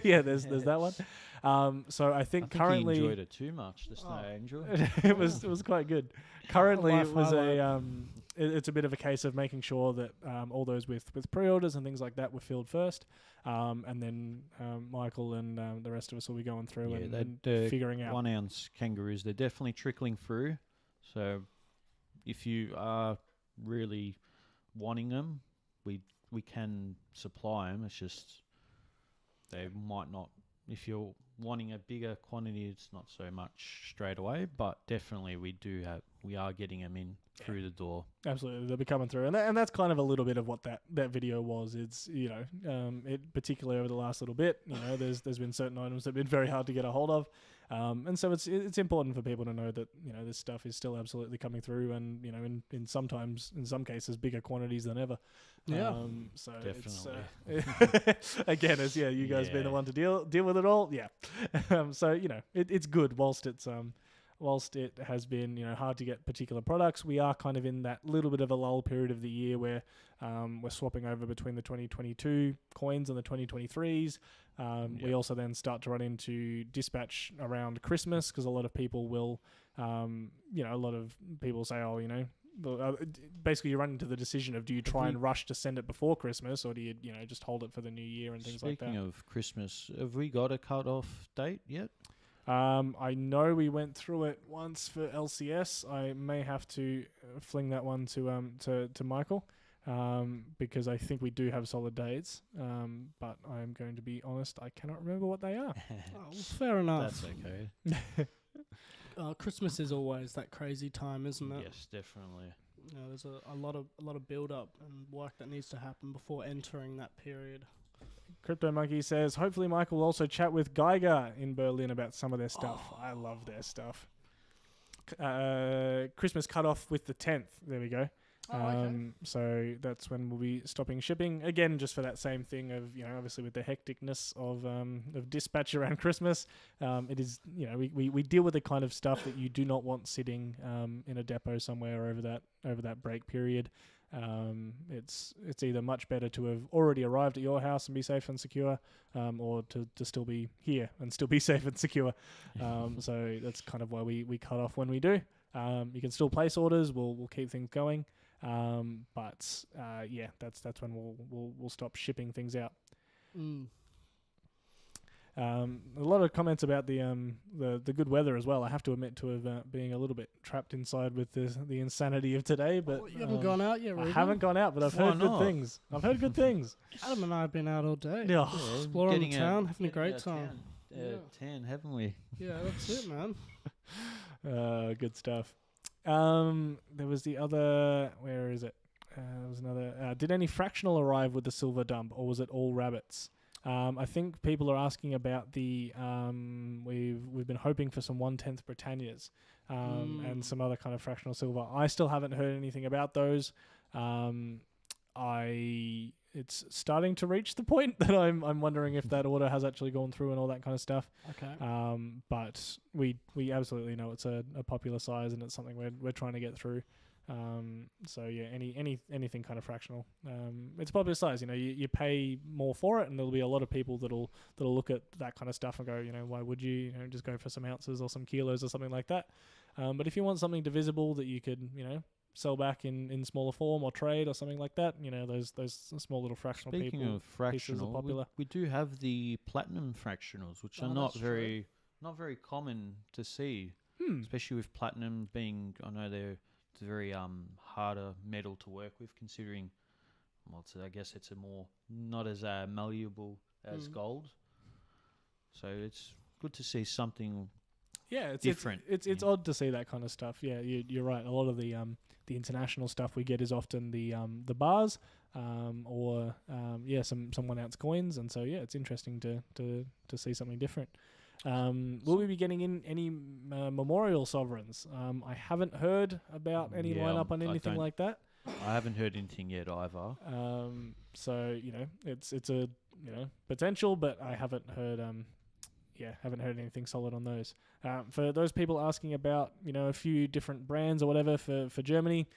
A: There's that one. So I think currently
B: he enjoyed it too much. The Snow Angel.
A: it was quite good. Currently, it was it's a bit of a case of making sure that all those with pre-orders and things like that were filled first, and then Michael and the rest of us will be going through and figuring out
B: 1 ounce kangaroos. They're definitely trickling through. So if you are really wanting them, we can supply them. It's just they might not. If you're wanting a bigger quantity, it's not so much straight away, but definitely we are getting them in through the door.
A: Absolutely, they'll be coming through, and that's kind of a little bit of what that video was. It's it particularly over the last little bit, there's been certain items that have been very hard to get a hold of, and so it's important for people to know that this stuff is still absolutely coming through, and in some cases bigger quantities than ever.
C: Yeah,
A: so
B: definitely.
A: It's again, as you guys being the one to deal with it all. Yeah, so it's good whilst it has been hard to get particular products. We are kind of in that little bit of a lull period of the year where we're swapping over between the 2022 coins and the 2023s. We also then start to run into dispatch around Christmas because a lot of people will, a lot of people say, basically you run into the decision of do you try and rush to send it before Christmas or do you just hold it for the new year and things like that.
B: Speaking of Christmas, have we got a cut-off date yet?
A: I know we went through it once for LCS. I may have to fling that one to Michael because I think we do have solid dates. But I'm going to be honest, I cannot remember what they are.
C: Fair enough.
B: That's okay.
C: Christmas is always that crazy time, isn't it?
B: Yes, definitely.
C: There's a lot of build up and work that needs to happen before entering that period.
A: Crypto Monkey says, hopefully Michael will also chat with Geiger in Berlin about some of their stuff. I love their stuff. Christmas cut off with the 10th. There we go.
C: Okay.
A: So that's when we'll be stopping shipping again, just for that same thing of obviously with the hecticness of dispatch around Christmas. It is we deal with the kind of stuff that you do not want sitting in a depot somewhere over that break period. It's either much better to have already arrived at your house and be safe and secure, or to still be here and still be safe and secure. So that's kind of why we cut off when we do. You can still place orders. We'll keep things going. But that's when we'll stop shipping things out. A lot of comments about the good weather as well. I have to admit to have being a little bit trapped inside with the insanity of today. But
C: you haven't gone out yet,
A: I
C: Ruben?
A: haven't gone out, but I've
B: Why
A: heard good
B: not?
A: things. I've heard good things.
C: Adam and I have been out all day.
A: Yeah.
C: Exploring the
B: Getting
C: town, having a
B: getting
C: great
B: our
C: time. Yeah.
B: Tan, haven't we?
C: Yeah, that's it, man.
A: Good stuff. There was the other. Where is it? There was another. Did any fractional arrive with the silver dump, or was it all rabbits? I think people are asking about the. We've been hoping for some 1/10 Britannias, and some other kind of fractional silver. I still haven't heard anything about those. It's starting to reach the point that I'm wondering if that order has actually gone through and all that kind of stuff.
C: Okay.
A: But we absolutely know it's a popular size and it's something we're trying to get through. So yeah, anything kind of fractional. It's a popular size. You pay more for it, and there'll be a lot of people that'll look at that kind of stuff and go, why would you just go for some ounces or some kilos or something like that. But if you want something divisible that you could sell back in smaller form or trade or something like that, those small little fractional
B: Speaking
A: people
B: of fractional,
A: popular.
B: we do have the platinum fractionals, which are not very common to see, especially with platinum being. I know it's a very harder metal to work with, considering. Well, I guess it's not as malleable as gold. So it's good to see something.
A: Yeah, it's
B: different.
A: It's odd to see that kind of stuff. Yeah, you're right. A lot of the international stuff we get is often the bars, or some 1 ounce coins, and so yeah, it's interesting to see something different. Will we be getting in any memorial sovereigns? I haven't heard about any lineup on anything like that.
B: I haven't heard anything yet either.
A: So it's a potential, but I haven't heard haven't heard anything solid on those. For those people asking about a few different brands or whatever for Germany,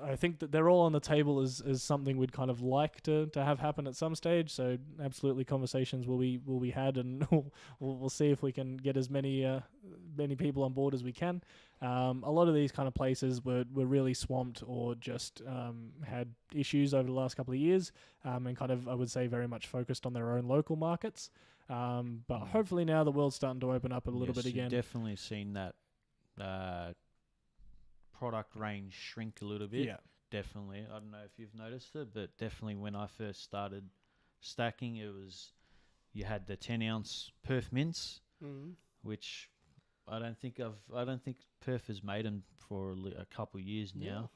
A: I think that they're all on the table as something we'd kind of like to have happen at some stage. So absolutely, conversations will be had, and we'll see if we can get as many people on board as we can. A lot of these kind of places were really swamped or just had issues over the last couple of years, and kind of, I would say, very much focused on their own local markets. But hopefully now the world's starting to open up a little bit again.
B: Definitely seen that product range shrink a little bit.
A: Yeah.
B: Definitely. I don't know if you've noticed it, but definitely when I first started stacking, you had the 10 ounce Perth mints, which I don't think Perth has made them for a couple of years now.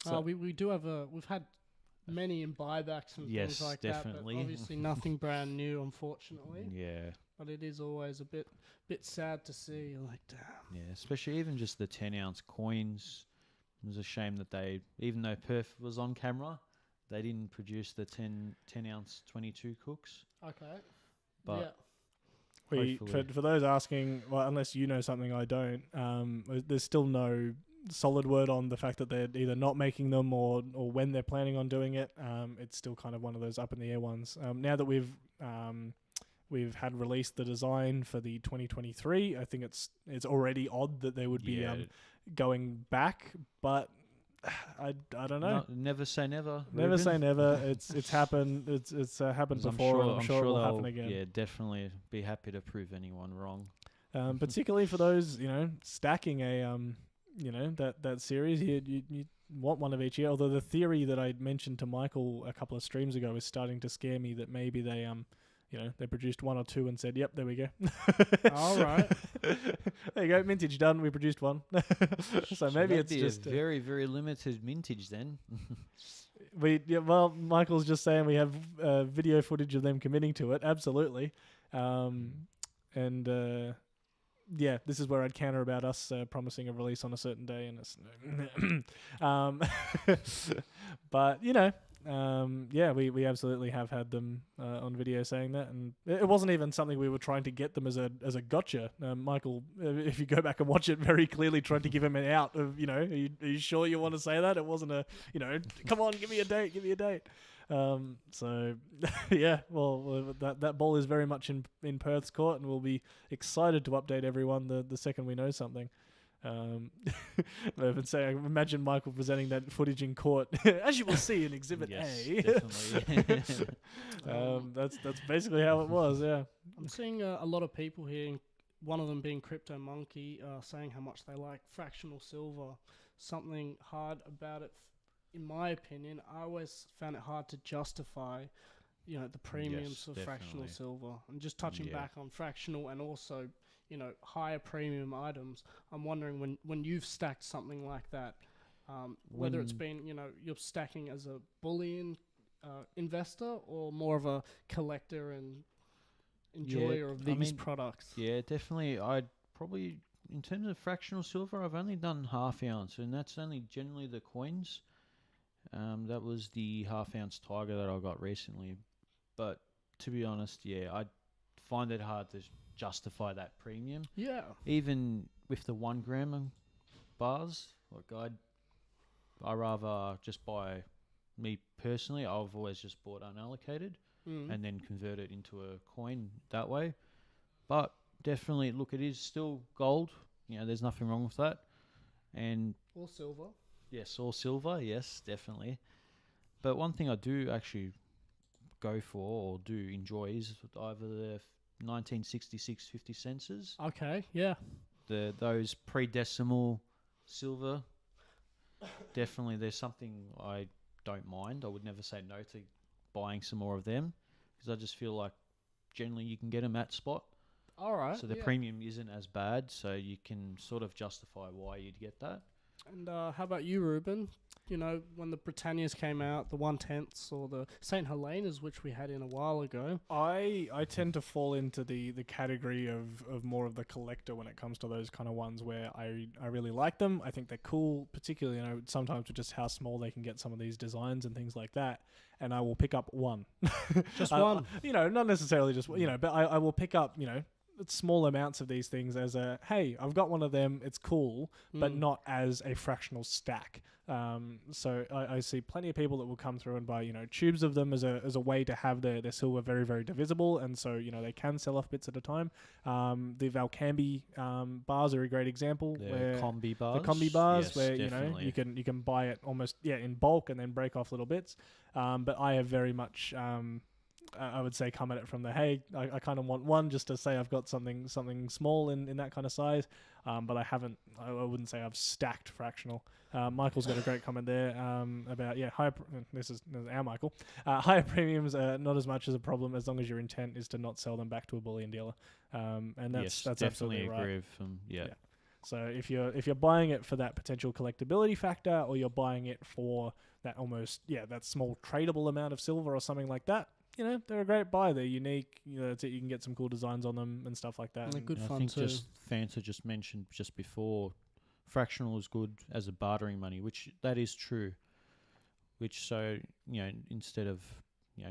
C: So we do have we've had many in buybacks and things like
B: definitely.
C: that, but obviously nothing brand new, unfortunately.
B: Yeah.
C: But it is always a bit sad to see. You're like, damn.
B: Yeah, especially even just the 10 ounce coins. It was a shame that even though Perth was on camera, they didn't produce the 10 ounce 22 cooks.
C: Okay.
B: But
A: for those asking, well, unless you know something I don't, there's still no solid word on the fact that they're either not making them or when they're planning on doing it. It's still kind of one of those up in the air ones. Now that we've had released the design for the 2023, I think it's already odd that they would be going back, but I don't know.
B: Never say never.
A: Never
B: Ruben.
A: say never. It's happened. It's happened before, and I'm sure it will happen again.
B: Yeah, definitely be happy to prove anyone wrong.
A: Particularly for those stacking a that series, you want one of each year. Although the theory that I mentioned to Michael a couple of streams ago is starting to scare me, that maybe they they produced one or two and said, "Yep, there we go."
C: All right,
A: there you go, mintage done. We produced one. So maybe it's just
B: a very, very limited mintage then.
A: Michael's just saying we have video footage of them committing to it. Absolutely, yeah, this is where I'd counter about us promising a release on a certain day, and it's but we absolutely have had them on video saying that, and it wasn't even something we were trying to get them as a gotcha. Michael, if you go back and watch it, very clearly tried to give him an out of are you sure you want to say that? It wasn't a come on, give me a date. So yeah, well, that ball is very much in Perth's court, and we'll be excited to update everyone the second we know something. I've been saying, imagine Michael presenting that footage in court, as you will see in Exhibit
B: Yes,
A: A.
B: definitely.
A: That's basically how it was. Yeah.
C: I'm seeing a lot of people here, one of them being Crypto Monkey, saying how much they like fractional silver. Something hard about it, in my opinion, I always found it hard to justify, the premiums
B: Yes,
C: for fractional
B: definitely.
C: silver. And just touching
B: Yeah.
C: back on fractional and also, higher premium items, I'm wondering when you've stacked something like that, whether it's been, you're stacking as a bullion investor or more of a collector and enjoyer of these products.
B: Yeah, definitely. I'd probably, in terms of fractional silver, I've only done half ounce, and that's only generally the coins. That was the half ounce tiger that I got recently. But to be honest, yeah, I find it hard to justify that premium.
C: Yeah.
B: Even with the 1 gram bars, like I rather just buy, me personally, I've always just bought unallocated and then convert it into a coin that way. But definitely, look, it is still gold. There's nothing wrong with that. And
C: Or silver.
B: yes, or silver, yes, definitely. But one thing I do actually go for or do enjoy is either the 1966 50 cents,
C: Okay, yeah.
B: those pre-decimal silver. Definitely, there's something I don't mind. I would never say no to buying some more of them because I just feel like generally you can get them at spot.
C: All right.
B: So the premium isn't as bad, so you can sort of justify why you'd get that.
C: And how about you, Ruben? When the Britannias came out, the 1/10ths or the St. Helena's, which we had in a while ago.
A: I tend to fall into the category of more of the collector when it comes to those kind of ones where I really like them. I think they're cool, particularly, sometimes with just how small they can get some of these designs and things like that. And I will pick up one.
C: Just one?
A: Not necessarily just, but I will pick up, small amounts of these things as hey, I've got one of them, it's cool, but not as a fractional stack. So I see plenty of people that will come through and buy, tubes of them as a way to have their silver very, very divisible, and so, they can sell off bits at a time. The Valcambi bars are a great example.
B: The combi bars.
A: The combi bars,
B: Yes,
A: where,
B: definitely.
A: you can buy it almost, in bulk and then break off little bits. But I have very much... I would say come at it from the, hey, I kind of want one just to say I've got something small in that kind of size, but I wouldn't say I've stacked fractional. Michael's got a great comment there about, this is our Michael. Higher premiums are not as much as a problem as long as your intent is to not sell them back to a bullion dealer. And that's
B: definitely
A: absolutely right.
B: agree with them. Yeah.
A: So if you're buying it for that potential collectability factor, or you're buying it for that almost, that small tradable amount of silver or something like that, they're a great buy. They're unique. That's it. You can get some cool designs on them and stuff like that.
C: And they're good
B: I
C: fun
B: think
C: too.
B: just Fanta just mentioned just before, fractional is good as a bartering money, which that is true. Which so instead of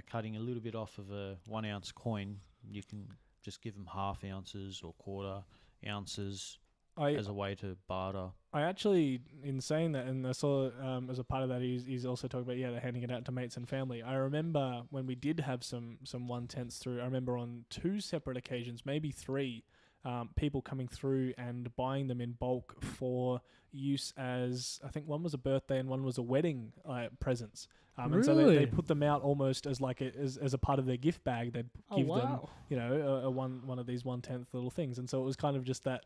B: cutting a little bit off of a 1 ounce coin, you can just give them half ounces or quarter ounces as a way to barter.
A: I actually, in saying that, and I saw as a part of that, he's also talking about they're handing it out to mates and family. I remember when we did have some 1/10ths through. I remember on 2 separate occasions, maybe 3, people coming through and buying them in bulk for use as, I think one was a birthday and one was a wedding presents. And so they put them out almost as like as a part of their gift bag. They'd give them one of these 1/10th little things, and so it was kind of just that.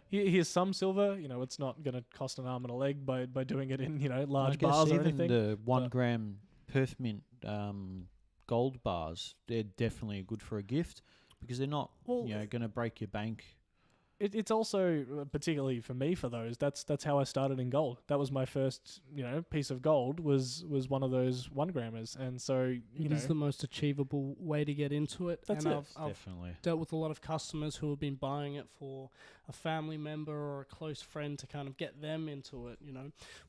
A: Here's some silver. It's not going to cost an arm and a leg by doing it in large bars or anything.
B: The 1 gram Perth Mint gold bars, they're definitely good for a gift because they're not going to break your bank.
A: It's also, particularly for me, for those, that's how I started in gold. That was my first, piece of gold was one of those 1 grammers. And so,
C: it is the most achievable way to get into it.
A: That's
C: and
A: it.
C: I've
B: Definitely
C: dealt with a lot of customers who have been buying it for a family member or a close friend to kind of get them into it.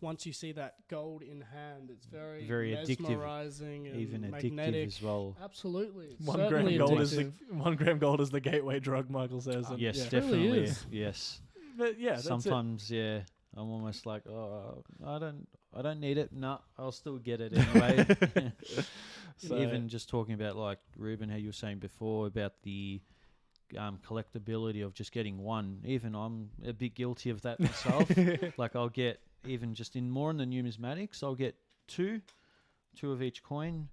C: Once you see that gold in hand, it's very mesmerizing
B: addictive,
C: and
B: even
C: magnetic.
B: addictive as well.
C: Absolutely. It's
A: 1 gram
C: certainly
A: gold
C: addictive.
A: 1 gram gold is the gateway drug, Michael says. And
B: Yes,
A: yeah.
B: definitely.
C: Really is.
B: Yes.
A: But that's
B: sometimes, I'm almost like, I don't need it. No, I'll still get it anyway.
A: So
B: Even just talking about like Ruben, how you were saying before about the collectability of just getting one. Even I'm a bit guilty of that myself. Like I'll get even just in more in the numismatics, I'll get two of each coin.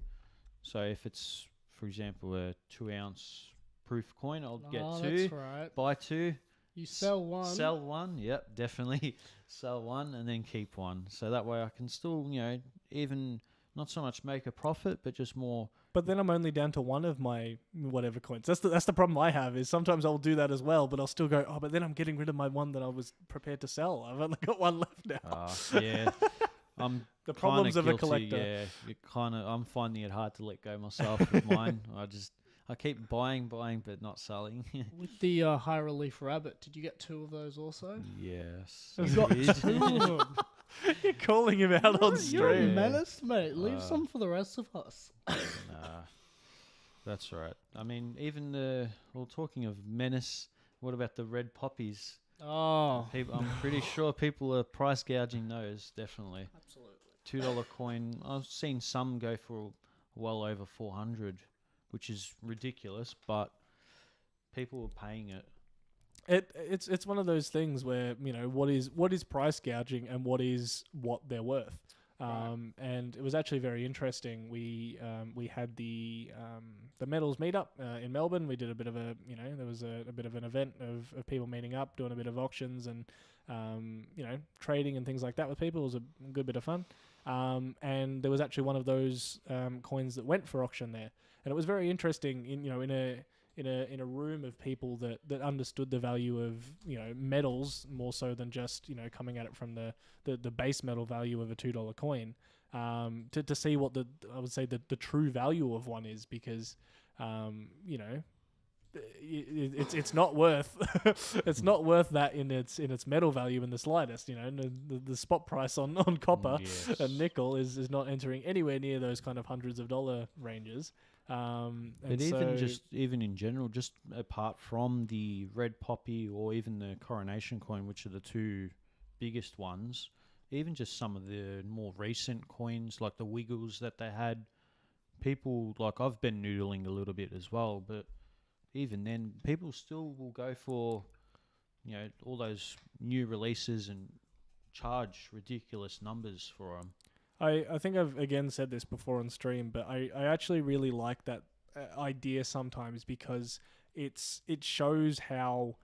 B: So if it's, for example, a 2 ounce proof coin, I'll get two.
C: That's right.
B: Buy two.
C: You sell one.
B: Sell one. Yep, definitely sell one and then keep one. So that way I can still, even not so much make a profit, but just more.
A: But then I'm only down to one of my whatever coins. That's the problem I have, is sometimes I'll do that as well, but I'll still go, oh, but then I'm getting rid of my one that I was prepared to sell. I've only got one left now.
B: Yeah. I'm
A: the problems of
B: guilty,
A: a collector.
B: Yeah, I'm finding it hard to let go myself with mine. I keep buying, but not selling.
C: With the high relief rabbit, did you get 2 of those also?
B: Yes.
C: You got 2 of them.
A: You're calling him out on
C: You're a
A: stream.
C: menace, mate. Leave some for the rest of us.
B: Nah, that's right. I mean, even talking of menace, what about the red poppies?
C: Oh,
B: I'm pretty sure people are price gouging those, definitely.
C: absolutely.
B: $2 coin. I've seen some go for well over 400, which is ridiculous, but people are paying it.
A: It's one of those things where, what is price gouging and what they're worth. And it was actually very interesting. We had the metals meetup in Melbourne. We did a bit of there was a bit of an event of people meeting up, doing a bit of auctions and trading and things like that with people. It was a good bit of fun. And there was actually one of those coins that went for auction there, and it was very interesting. In a room of people that understood the value of metals more so than just coming at it from the base metal value of a $2 coin, to see what I would say the true value of one is, because it's not worth it's not worth that in its metal value in the slightest. The spot price on copper and nickel is not entering anywhere near those kind of hundreds of dollar ranges.
B: But even in general, just apart from the red poppy or even the coronation coin, which are the 2 biggest ones, even just some of the more recent coins like the Wiggles that they had, people like I've been noodling a little bit as well, but even then, people still will go for all those new releases and charge ridiculous numbers for them.
A: I think I've again said this before on stream, but I actually really like that idea sometimes, because it shows how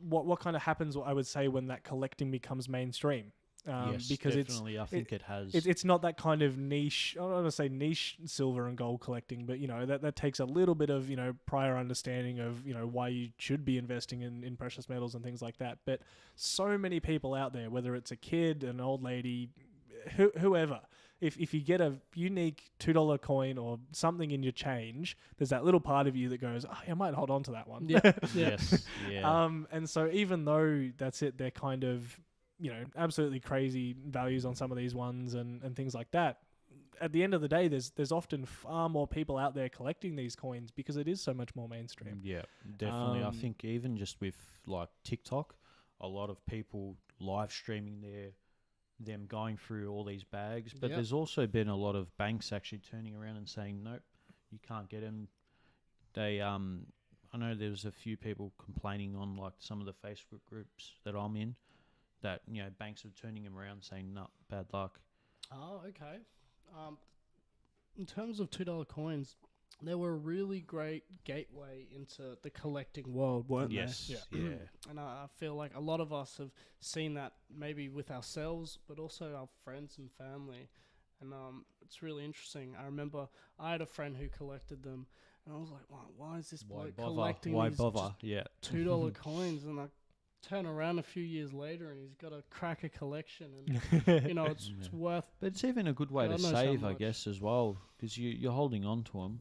A: what kind of happens, I would say, when that collecting becomes mainstream.
B: Yes,
A: because
B: definitely. I think it has.
A: It's not that kind of niche. I don't want to say niche silver and gold collecting, but that takes a little bit of prior understanding of why you should be investing in precious metals and things like that. But so many people out there, whether it's a kid, an old lady, whoever, if you get a unique $2 coin or something in your change, there's that little part of you that goes, oh, I might hold on to that one.
C: Yeah.
B: Yes. Yeah.
A: And so even though that's it, they're kind of absolutely crazy values on some of these ones and things like that. At the end of the day, there's often far more people out there collecting these coins because it is so much more mainstream.
B: Yeah, definitely. I think even just with like TikTok, a lot of people live streaming them going through all these bags. But there's also been a lot of banks actually turning around and saying, nope, you can't get them. They I know there's a few people complaining on like some of the Facebook groups that I'm in, that banks are turning them around saying, no, bad luck.
C: Oh, okay. In terms of $2 coins, they were a really great gateway into the collecting world, weren't they?
B: Yes, yeah.
C: And I feel like a lot of us have seen that maybe with ourselves, but also our friends and family. And it's really interesting. I remember I had a friend who collected them, and I was like, why is this bloke collecting these $2 coins? And I turn around a few years later and he's got a cracker collection, and it's worth.
B: But it's even a good way to save, I guess, as well, because you're holding on to them,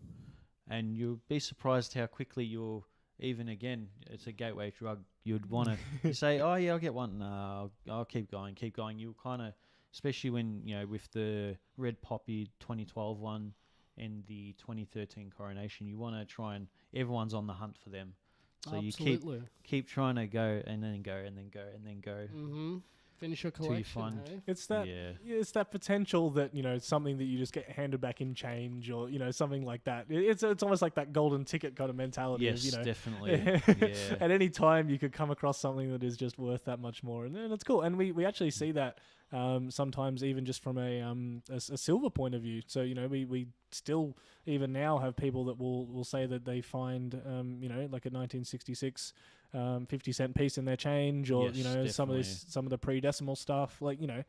B: and you'll be surprised how quickly you'll even again. It's a gateway drug. You'd want to say, oh yeah, I'll get one. No, I'll keep going. You'll kind of, especially when with the red poppy 2012 one and the 2013 coronation, you want to try and everyone's on the hunt for them. So
C: Absolutely.
B: you keep trying to go and then go and then go and then go.
C: Mm-hmm. Finish your
B: till you
C: collection.
B: find.
C: Hey?
A: It's that it's that potential that, you know, something that you just get handed back in change, or, you know, something like that. It's almost like that golden ticket kind of mentality.
B: Yes,
A: of, you know,
B: definitely. Yeah.
A: at any time you could come across something that is just worth that much more, and it's cool. And we actually see that sometimes even just from a silver point of view. So, you know, we still even now have people that will say that they find you know, like a 1966 50-cent piece in their change, or,
B: Yes,
A: you know,
B: definitely.
A: some of the pre-decimal stuff. Like, you know,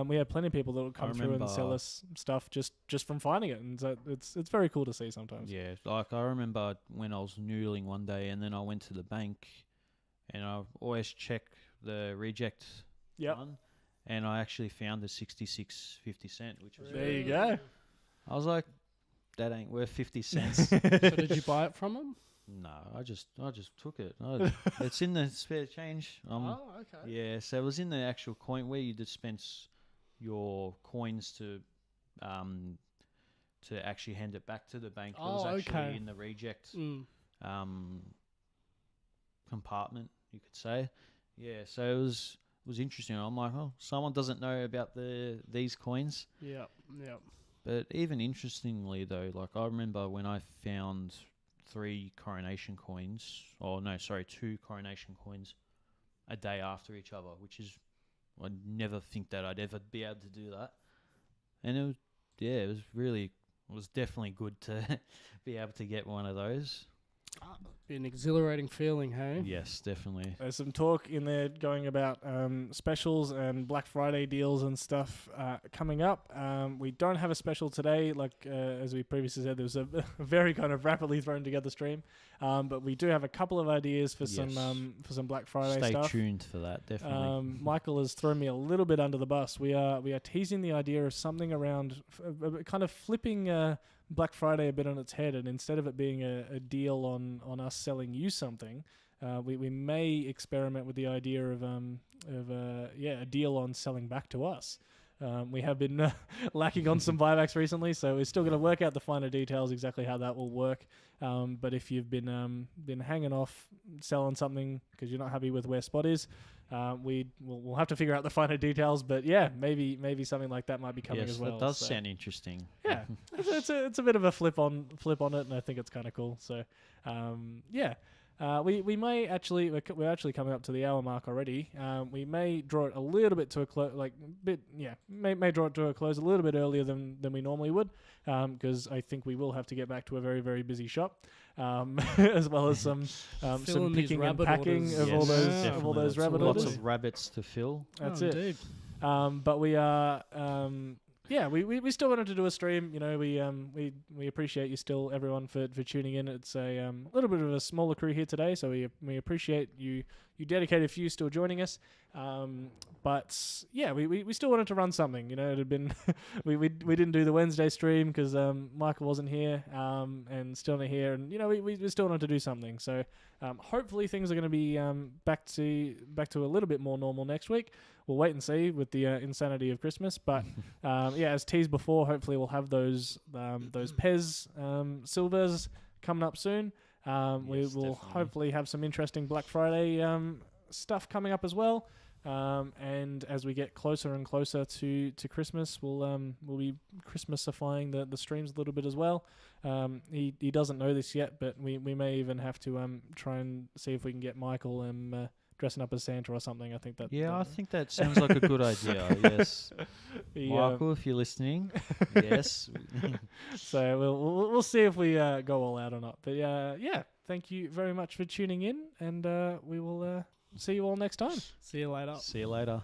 A: we have plenty of people that will come through and sell us stuff just from finding it, and so it's very cool to see sometimes.
B: Yeah, like I remember when I was noodling one day, and then I went to the bank, and I always check the reject one, and I actually found the 66 50-cent, which was
A: There you go.
B: I was like, that ain't worth 50 cents.
C: So did you buy it from him?
B: No, I just took it. It's in the spare change.
C: Oh, okay.
B: Yeah, so it was in the actual coin where you dispense your coins to actually hand it back to the bank. It was actually in the reject compartment, you could say. Yeah, so it was interesting. I'm like, oh, someone doesn't know about these coins.
C: Yeah.
B: But even interestingly though, like I remember when I found 2 coronation coins a day after each other, which is, I'd never think that I'd ever be able to do that. And it was definitely good to be able to get one of those.
C: Be an exhilarating feeling, hey?
B: Yes, definitely.
A: There's some talk in there going about specials and Black Friday deals and stuff coming up. We don't have a special today, like as we previously said. There was a very kind of rapidly thrown together stream, but we do have a couple of ideas for some Black Friday stuff.
B: Stay tuned for that, definitely.
A: Michael has thrown me a little bit under the bus. We are teasing the idea of something around kind of flipping Black Friday a bit on its head, and instead of it being a deal on us selling you something, we may experiment with the idea of a deal on selling back to us. We have been lacking on some buybacks recently, so we're still going to work out the finer details exactly how that will work. But if you've been hanging off selling something because you're not happy with where spot is, we'll have to figure out the finer details. But yeah, maybe something like that might be coming as well.
B: That does sound interesting.
A: Yeah, it's a bit of a flip on it, and I think it's kind of cool. So we may actually we're actually coming up to the hour mark already. We may draw it a little bit to a close, may draw it to a close a little bit earlier than we normally would, because I think we will have to get back to a very, very busy shop, as well as some picking and packing of all those rabbit orders.
B: Lots of rabbits to fill.
A: That's it. Indeed. But we are. We still wanted to do a stream. You know, we appreciate you still, everyone, for tuning in. It's a little bit of a smaller crew here today, so we appreciate you dedicated few still joining us. But yeah, we still wanted to run something. You know, it had been we didn't do the Wednesday stream because Michael wasn't here, and still not here, and you know we still wanted to do something. So hopefully things are going to be back to a little bit more normal next week. We'll wait and see with the insanity of Christmas, but as teased before, hopefully we'll have those Pez silvers coming up soon. We will
B: definitely.
A: hopefully have some interesting Black Friday stuff coming up as well. And as we get closer and closer to Christmas, we'll be Christmasifying the streams a little bit as well. He doesn't know this yet, but we may even have to try and see if we can get Michael dressing up as Santa or something. I think that.
B: Yeah, I think that sounds like a good idea. Yes, Michael, if you're listening, yes.
A: So we'll see if we go all out or not. But yeah, thank you very much for tuning in, and we will see you all next time.
C: See you later.
B: See you later.